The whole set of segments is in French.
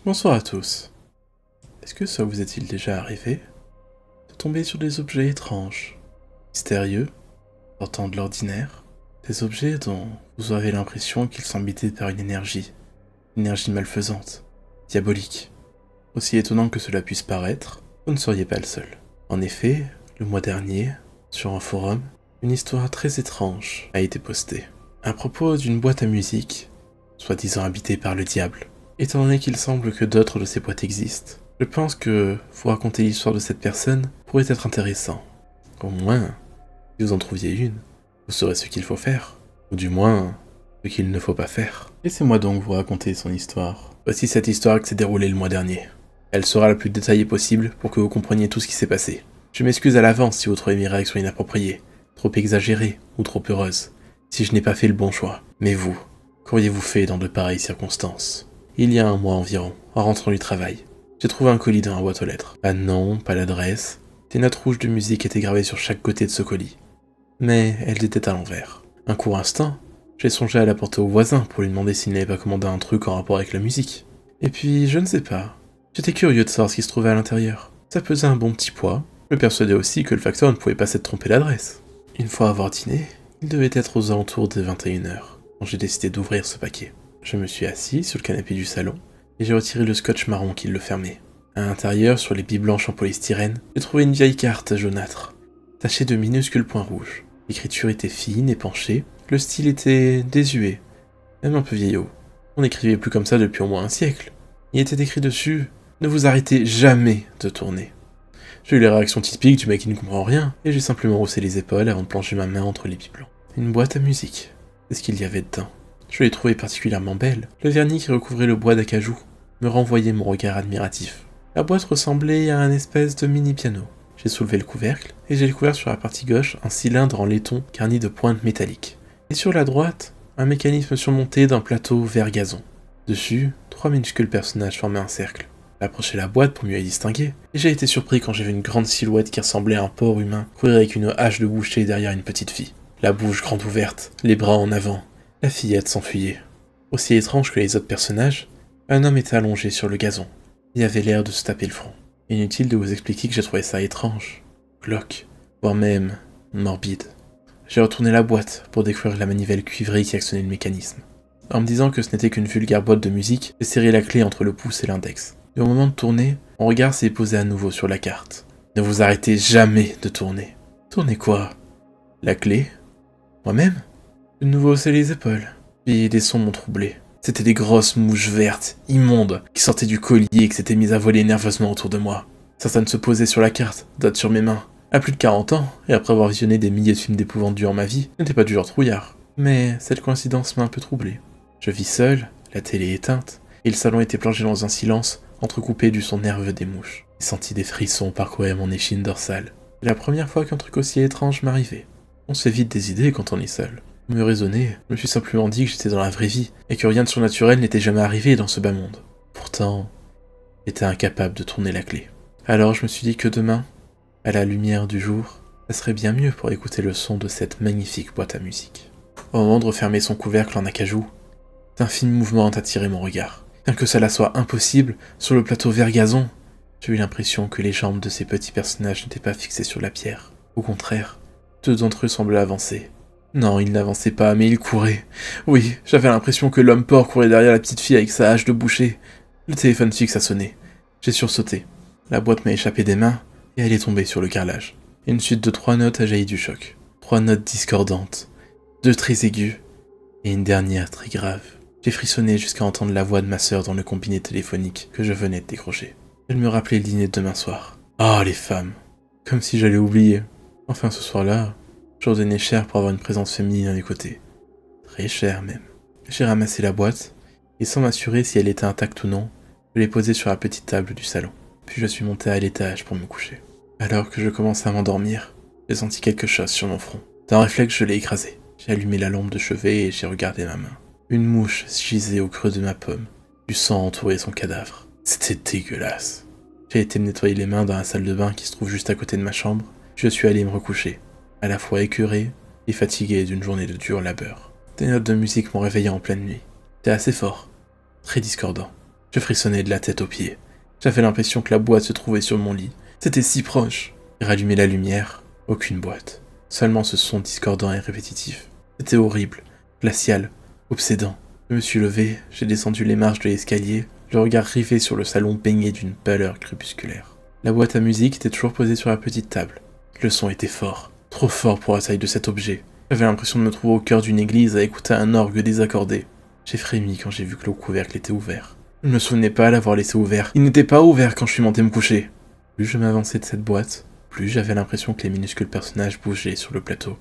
Bonsoir à tous. Est-ce que ça vous est-il déjà arrivé de tomber sur des objets étranges, mystérieux, sortant de l'ordinaire, des objets dont vous avez l'impression qu'ils sont habités par une énergie malfaisante, diabolique. Aussi étonnant que cela puisse paraître, vous ne seriez pas le seul. En effet, le mois dernier, sur un forum, une histoire très étrange a été postée, à propos d'une boîte à musique, soi-disant habitée par le diable. Étant donné qu'il semble que d'autres de ces boîtes existent, je pense que vous raconter l'histoire de cette personne pourrait être intéressant. Au moins, si vous en trouviez une, vous saurez ce qu'il faut faire, ou du moins, ce qu'il ne faut pas faire. Laissez-moi donc vous raconter son histoire. Voici cette histoire qui s'est déroulée le mois dernier. Elle sera la plus détaillée possible pour que vous compreniez tout ce qui s'est passé. Je m'excuse à l'avance si vous trouvez mes réactions inappropriées, trop exagérées ou trop heureuses, si je n'ai pas fait le bon choix. Mais vous, qu'auriez-vous fait dans de pareilles circonstances ? Il y a un mois environ, en rentrant du travail, j'ai trouvé un colis dans la boîte aux lettres. Pas de nom, pas d'adresse, des notes rouges de musique étaient gravées sur chaque côté de ce colis. Mais elles étaient à l'envers. Un court instant, j'ai songé à la porter au voisin pour lui demander s'il n'avait pas commandé un truc en rapport avec la musique. Et puis, je ne sais pas. J'étais curieux de savoir ce qui se trouvait à l'intérieur. Ça pesait un bon petit poids. Je me persuadais aussi que le facteur ne pouvait pas s'être trompé d'adresse. Une fois avoir dîné, il devait être aux alentours de 21h, quand j'ai décidé d'ouvrir ce paquet. Je me suis assis sur le canapé du salon, et j'ai retiré le scotch marron qui le fermait. À l'intérieur, sur les billes blanches en polystyrène, j'ai trouvé une vieille carte jaunâtre, tachée de minuscules points rouges. L'écriture était fine et penchée, le style était désuet, même un peu vieillot. On n'écrivait plus comme ça depuis au moins un siècle. Il était écrit dessus « Ne vous arrêtez jamais de tourner ». J'ai eu les réactions typiques du mec qui ne comprend rien, et j'ai simplement haussé les épaules avant de plonger ma main entre les billes blancs. Une boîte à musique. C'est ce qu'il y avait dedans. Je l'ai trouvée particulièrement belle. Le vernis qui recouvrait le bois d'acajou me renvoyait mon regard admiratif. La boîte ressemblait à un espèce de mini-piano. J'ai soulevé le couvercle, et j'ai découvert sur la partie gauche un cylindre en laiton garni de pointes métalliques. Et sur la droite, un mécanisme surmonté d'un plateau vert gazon. Dessus, 3 minuscules personnages formaient un cercle. J'ai approché la boîte pour mieux les distinguer, et j'ai été surpris quand j'ai vu une grande silhouette qui ressemblait à un porc humain courir avec une hache de boucher derrière une petite fille. La bouche grande ouverte, les bras en avant. La fillette s'enfuyait. Aussi étrange que les autres personnages, un homme était allongé sur le gazon. Il avait l'air de se taper le front. Inutile de vous expliquer que j'ai trouvé ça étrange, glauque, voire même morbide. J'ai retourné la boîte pour découvrir la manivelle cuivrée qui actionnait le mécanisme. En me disant que ce n'était qu'une vulgaire boîte de musique, j'ai serré la clé entre le pouce et l'index. Et au moment de tourner, mon regard s'est posé à nouveau sur la carte. Ne vous arrêtez jamais de tourner. Tourner quoi? La clé? Moi-même? De nouveau haussé les épaules, puis des sons m'ont troublé. C'étaient des grosses mouches vertes, immondes, qui sortaient du collier et qui s'étaient mises à voler nerveusement autour de moi. Certaines se posaient sur la carte, d'autres sur mes mains. À plus de 40 ans, et après avoir visionné des milliers de films d'épouvante durant ma vie, je n'étais pas du genre trouillard. Mais cette coïncidence m'a un peu troublé. Je vis seul, la télé éteinte, et le salon était plongé dans un silence entrecoupé du son nerveux des mouches. J'ai senti des frissons parcourir mon échine dorsale. C'est la première fois qu'un truc aussi étrange m'arrivait. On se fait vite des idées quand on est seul. Pour me raisonner, je me suis simplement dit que j'étais dans la vraie vie, et que rien de surnaturel n'était jamais arrivé dans ce bas monde. Pourtant, j'étais incapable de tourner la clé. Alors je me suis dit que demain, à la lumière du jour, ça serait bien mieux pour écouter le son de cette magnifique boîte à musique. Au moment de refermer son couvercle en acajou, un infime mouvement a attiré mon regard. Bien que cela soit impossible, sur le plateau vert gazon, j'ai eu l'impression que les jambes de ces petits personnages n'étaient pas fixées sur la pierre. Au contraire, 2 d'entre eux semblaient avancer. Non, ils n'avançaient pas, mais ils couraient. Oui, j'avais l'impression que l'homme porc courait derrière la petite fille avec sa hache de boucher. Le téléphone fixe a sonné. J'ai sursauté. La boîte m'a échappé des mains, et elle est tombée sur le carrelage. Une suite de 3 notes a jailli du choc. 3 notes discordantes, 2 très aigus, et une dernière très grave. J'ai frissonné jusqu'à entendre la voix de ma sœur dans le combiné téléphonique que je venais de décrocher. Elle me rappelait le dîner de demain soir. Ah, les femmes. Comme si j'allais oublier. Enfin, ce soir-là, j'aurais donné cher pour avoir une présence féminine à mes côtés. Très cher, même. J'ai ramassé la boîte, et sans m'assurer si elle était intacte ou non, je l'ai posée sur la petite table du salon. Puis je suis monté à l'étage pour me coucher. Alors que je commençais à m'endormir, j'ai senti quelque chose sur mon front. D'un réflexe, je l'ai écrasé. J'ai allumé la lampe de chevet et j'ai regardé ma main. Une mouche gisait au creux de ma paume. Du sang entourait son cadavre. C'était dégueulasse. J'ai été me nettoyer les mains dans la salle de bain qui se trouve juste à côté de ma chambre. Je suis allé me recoucher, à la fois écœuré et fatigué d'une journée de dur labeur. Des notes de musique m'ont réveillé en pleine nuit. C'était assez fort, très discordant. Je frissonnais de la tête aux pieds. J'avais l'impression que la boîte se trouvait sur mon lit. C'était si proche. J'ai rallumé la lumière. Aucune boîte. Seulement ce son discordant et répétitif. C'était horrible, glacial, obsédant. Je me suis levé, j'ai descendu les marches de l'escalier, le regard rivé sur le salon baigné d'une pâleur crépusculaire. La boîte à musique était toujours posée sur la petite table. Le son était fort, trop fort pour la taille de cet objet. J'avais l'impression de me trouver au cœur d'une église à écouter un orgue désaccordé. J'ai frémi quand j'ai vu que le couvercle était ouvert. Je ne me souvenais pas l'avoir laissé ouvert. Il n'était pas ouvert quand je suis monté me coucher. Plus je m'avançais de cette boîte, plus j'avais l'impression que les minuscules personnages bougeaient sur le plateau.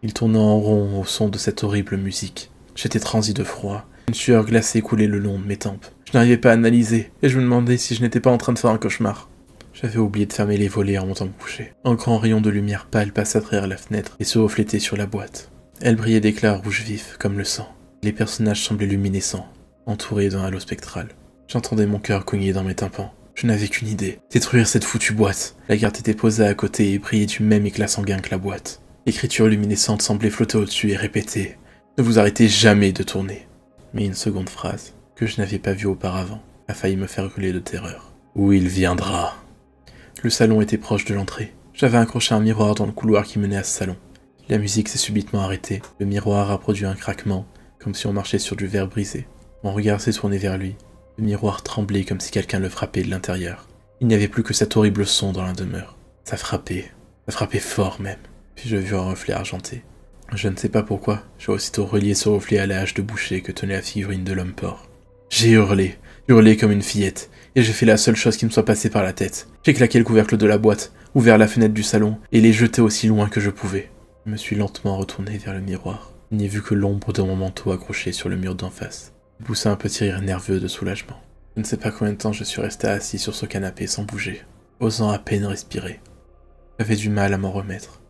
Ils tournaient en rond au son de cette horrible musique. J'étais transi de froid. Une sueur glacée coulait le long de mes tempes. Je n'arrivais pas à analyser, et je me demandais si je n'étais pas en train de faire un cauchemar. J'avais oublié de fermer les volets en montant me coucher. Un grand rayon de lumière pâle passa à travers la fenêtre et se reflétait sur la boîte. Elle brillait d'éclats rouges vifs, comme le sang. Les personnages semblaient luminescents, entourés d'un halo spectral. J'entendais mon cœur cogner dans mes tympans. Je n'avais qu'une idée, détruire cette foutue boîte. La carte était posée à côté et brillait du même éclat sanguin que la boîte. L'écriture luminescente semblait flotter au-dessus et répétait « Ne vous arrêtez jamais de tourner ». Mais une seconde phrase, que je n'avais pas vue auparavant, a failli me faire hurler de terreur. « Où il viendra ». Le salon était proche de l'entrée. J'avais accroché un miroir dans le couloir qui menait à ce salon. La musique s'est subitement arrêtée. Le miroir a produit un craquement, comme si on marchait sur du verre brisé. Mon regard s'est tourné vers lui. Le miroir tremblait comme si quelqu'un le frappait de l'intérieur. Il n'y avait plus que cet horrible son dans la demeure. Ça frappait fort même. Puis je vis un reflet argenté. Je ne sais pas pourquoi, j'ai aussitôt relié ce reflet à la hache de boucher que tenait la figurine de l'homme porc. J'ai hurlé comme une fillette, et j'ai fait la seule chose qui me soit passée par la tête. J'ai claqué le couvercle de la boîte, ouvert la fenêtre du salon, et les jeté aussi loin que je pouvais. Je me suis lentement retourné vers le miroir. Je n'ai vu que l'ombre de mon manteau accroché sur le mur d'en face. Je poussai un petit rire nerveux de soulagement. Je ne sais pas combien de temps je suis resté assis sur ce canapé sans bouger, osant à peine respirer. J'avais du mal à m'en remettre.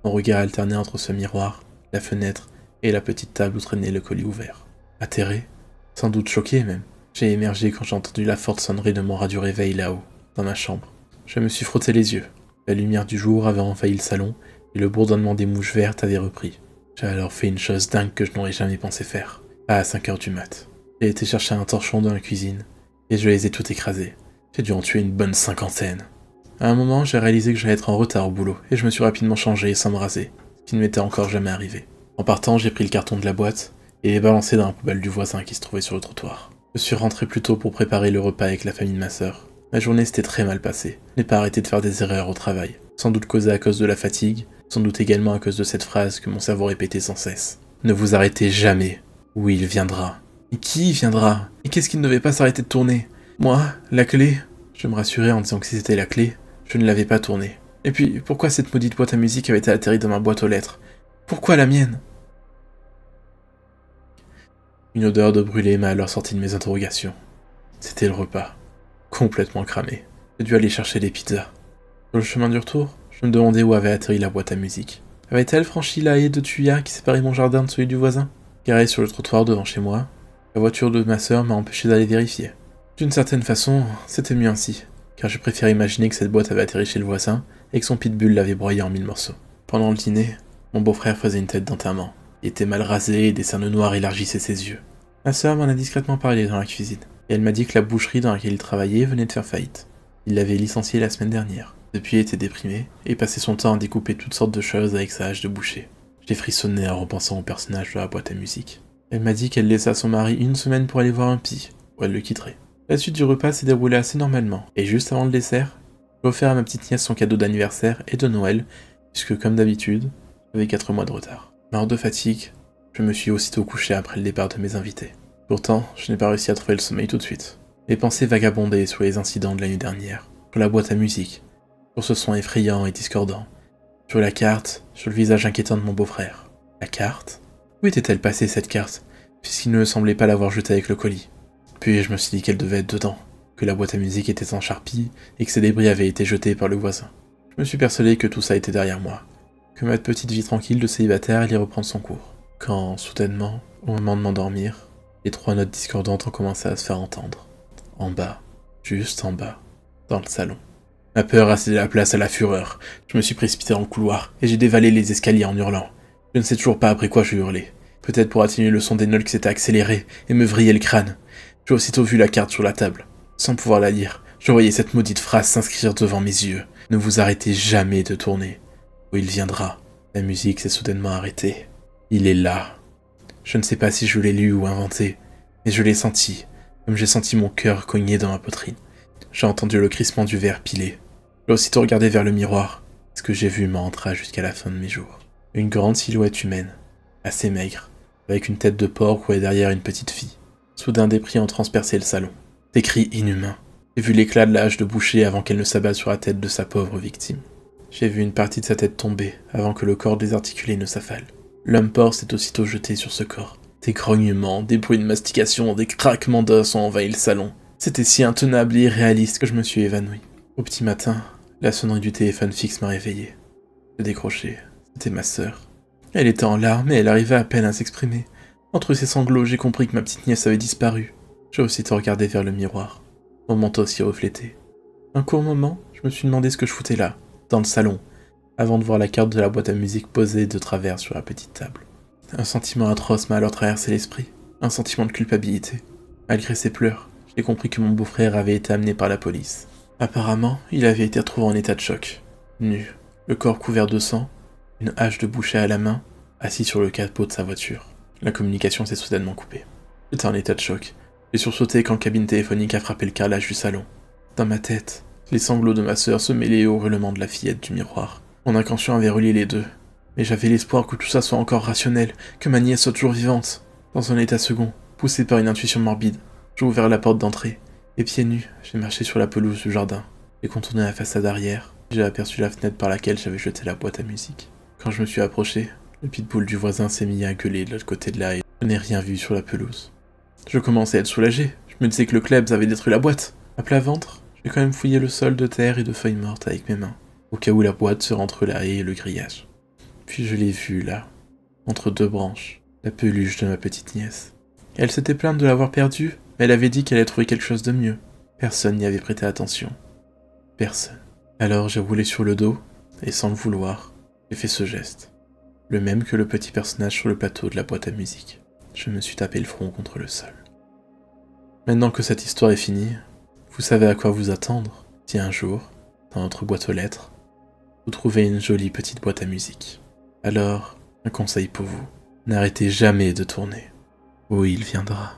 Mon regard alternait entre ce miroir, la fenêtre et la petite table où traînait le colis ouvert. Atterré, sans doute choqué même, j'ai émergé quand j'ai entendu la forte sonnerie de mon radio réveil là-haut, dans ma chambre. Je me suis frotté les yeux. La lumière du jour avait envahi le salon et le bourdonnement des mouches vertes avait repris. J'ai alors fait une chose dingue que je n'aurais jamais pensé faire. Pas à 5 heures du mat. J'ai été chercher un torchon dans la cuisine et je les ai toutes écrasés. J'ai dû en tuer une bonne 50aine. À un moment, j'ai réalisé que j'allais être en retard au boulot et je me suis rapidement changé sans me raser, ce qui ne m'était encore jamais arrivé. En partant, j'ai pris le carton de la boîte et l'ai balancé dans la poubelle du voisin qui se trouvait sur le trottoir. Je suis rentré plus tôt pour préparer le repas avec la famille de ma sœur. Ma journée s'était très mal passée. Je n'ai pas arrêté de faire des erreurs au travail, sans doute causées à cause de la fatigue, sans doute également à cause de cette phrase que mon cerveau répétait sans cesse. Ne vous arrêtez jamais. Oui, il viendra. Et qui viendra? Et qu'est-ce qui ne devait pas s'arrêter de tourner? Moi, la clé? Je me rassurais en disant que si c'était la clé, je ne l'avais pas tournée. Et puis, pourquoi cette maudite boîte à musique avait-elle atterri dans ma boîte aux lettres? Pourquoi la mienne? Une odeur de brûlé m'a alors sorti de mes interrogations. C'était le repas. Complètement cramé. J'ai dû aller chercher des pizzas. Sur le chemin du retour, je me demandais où avait atterri la boîte à musique. Avait-elle franchi la haie de tuyas qui séparait mon jardin de celui du voisin? Garée sur le trottoir devant chez moi, la voiture de ma sœur m'a empêché d'aller vérifier. D'une certaine façon, c'était mieux ainsi, car je préférais imaginer que cette boîte avait atterri chez le voisin et que son pitbull l'avait broyé en 1000 morceaux. Pendant le dîner, mon beau-frère faisait une tête d'enterrement. Il était mal rasé et des cernes noires élargissaient ses yeux. Ma sœur m'en a discrètement parlé dans la cuisine, et elle m'a dit que la boucherie dans laquelle il travaillait venait de faire faillite. Il l'avait licencié la semaine dernière. Depuis, il était déprimé, et passait son temps à découper toutes sortes de choses avec sa hache de boucher. J'ai frissonné en repensant au personnage de la boîte à musique. Elle m'a dit qu'elle laissa son mari une semaine pour aller voir un psy, où elle le quitterait. La suite du repas s'est déroulée assez normalement, et juste avant le dessert, j'ai offert à ma petite nièce son cadeau d'anniversaire et de Noël, puisque comme d'habitude, j'avais 4 mois de retard. Mort de fatigue, je me suis aussitôt couché après le départ de mes invités. Pourtant, je n'ai pas réussi à trouver le sommeil tout de suite. Mes pensées vagabondaient sur les incidents de la nuit dernière, sur la boîte à musique, sur ce son effrayant et discordant, sur la carte, sur le visage inquiétant de mon beau-frère. La carte? Où était-elle passée cette carte, puisqu'il ne semblait pas l'avoir jetée avec le colis? Puis je me suis dit qu'elle devait être dedans, que la boîte à musique était en charpie et que ses débris avaient été jetés par le voisin. Je me suis persuadé que tout ça était derrière moi, que ma petite vie tranquille de célibataire allait reprendre son cours. Quand, soudainement, au moment de m'endormir, les 3 notes discordantes ont commencé à se faire entendre. En bas, juste en bas, dans le salon. Ma peur a cédé la place à la fureur. Je me suis précipité dans le couloir et j'ai dévalé les escaliers en hurlant. Je ne sais toujours pas après quoi je hurlais. Peut-être pour atténuer le son des notes qui s'était accéléré et me vriller le crâne. J'ai aussitôt vu la carte sur la table. Sans pouvoir la lire, je voyais cette maudite phrase s'inscrire devant mes yeux. Ne vous arrêtez jamais de tourner. Où il viendra. La musique s'est soudainement arrêtée. Il est là. Je ne sais pas si je l'ai lu ou inventé, mais je l'ai senti, comme j'ai senti mon cœur cogner dans ma poitrine. J'ai entendu le crissement du verre pilé. J'ai aussitôt regardé vers le miroir. Ce que j'ai vu m'entra jusqu'à la fin de mes jours. Une grande silhouette humaine, assez maigre, avec une tête de porc couée derrière une petite fille. Soudain des cris ont transpercé le salon. Des cris inhumains. J'ai vu l'éclat de la hache de boucher avant qu'elle ne s'abatte sur la tête de sa pauvre victime. J'ai vu une partie de sa tête tomber avant que le corps désarticulé ne s'affale. L'homme porc s'est aussitôt jeté sur ce corps. Des grognements, des bruits de mastication, des craquements d'os ont envahi le salon. C'était si intenable et irréaliste que je me suis évanoui. Au petit matin, la sonnerie du téléphone fixe m'a réveillé. J'ai décroché. C'était ma sœur. Elle était en larmes et elle arrivait à peine à s'exprimer. Entre ses sanglots, j'ai compris que ma petite nièce avait disparu. J'ai aussitôt regardé vers le miroir. Mon manteau s'y reflétait. Un court moment, je me suis demandé ce que je foutais là, dans le salon, avant de voir la carte de la boîte à musique posée de travers sur la petite table. Un sentiment atroce m'a alors traversé l'esprit, un sentiment de culpabilité. Malgré ses pleurs, j'ai compris que mon beau-frère avait été amené par la police. Apparemment, il avait été retrouvé en état de choc, nu, le corps couvert de sang, une hache de boucher à la main, assis sur le capot de sa voiture. La communication s'est soudainement coupée. J'étais en état de choc. J'ai sursauté quand le cabine téléphonique a frappé le carrelage du salon. Dans ma tête, les sanglots de ma sœur se mêlaient au hurlement de la fillette du miroir. Mon inconscient avait relié les deux. Mais j'avais l'espoir que tout ça soit encore rationnel, que ma nièce soit toujours vivante. Dans un état second, poussé par une intuition morbide, j'ai ouvert la porte d'entrée. Et pieds nus, j'ai marché sur la pelouse du jardin. J'ai contourné la façade arrière. J'ai aperçu la fenêtre par laquelle j'avais jeté la boîte à musique. Quand je me suis approché, le pitbull du voisin s'est mis à gueuler de l'autre côté de la haie. Je n'ai rien vu sur la pelouse. Je commençais à être soulagé. Je me disais que le Klebs avait détruit la boîte. À plat ventre, j'ai quand même fouillé le sol de terre et de feuilles mortes avec mes mains, au cas où la boîte serait entre la haie et le grillage. Puis je l'ai vue là, entre deux branches, la peluche de ma petite nièce. Elle s'était plainte de l'avoir perdue, mais elle avait dit qu'elle allait trouver quelque chose de mieux. Personne n'y avait prêté attention. Personne. Alors j'ai roulé sur le dos, et sans le vouloir, j'ai fait ce geste. Le même que le petit personnage sur le plateau de la boîte à musique. Je me suis tapé le front contre le sol. Maintenant que cette histoire est finie, vous savez à quoi vous attendre si un jour, dans votre boîte aux lettres, vous trouvez une jolie petite boîte à musique. Alors, un conseil pour vous, n'arrêtez jamais de tourner. Où il viendra.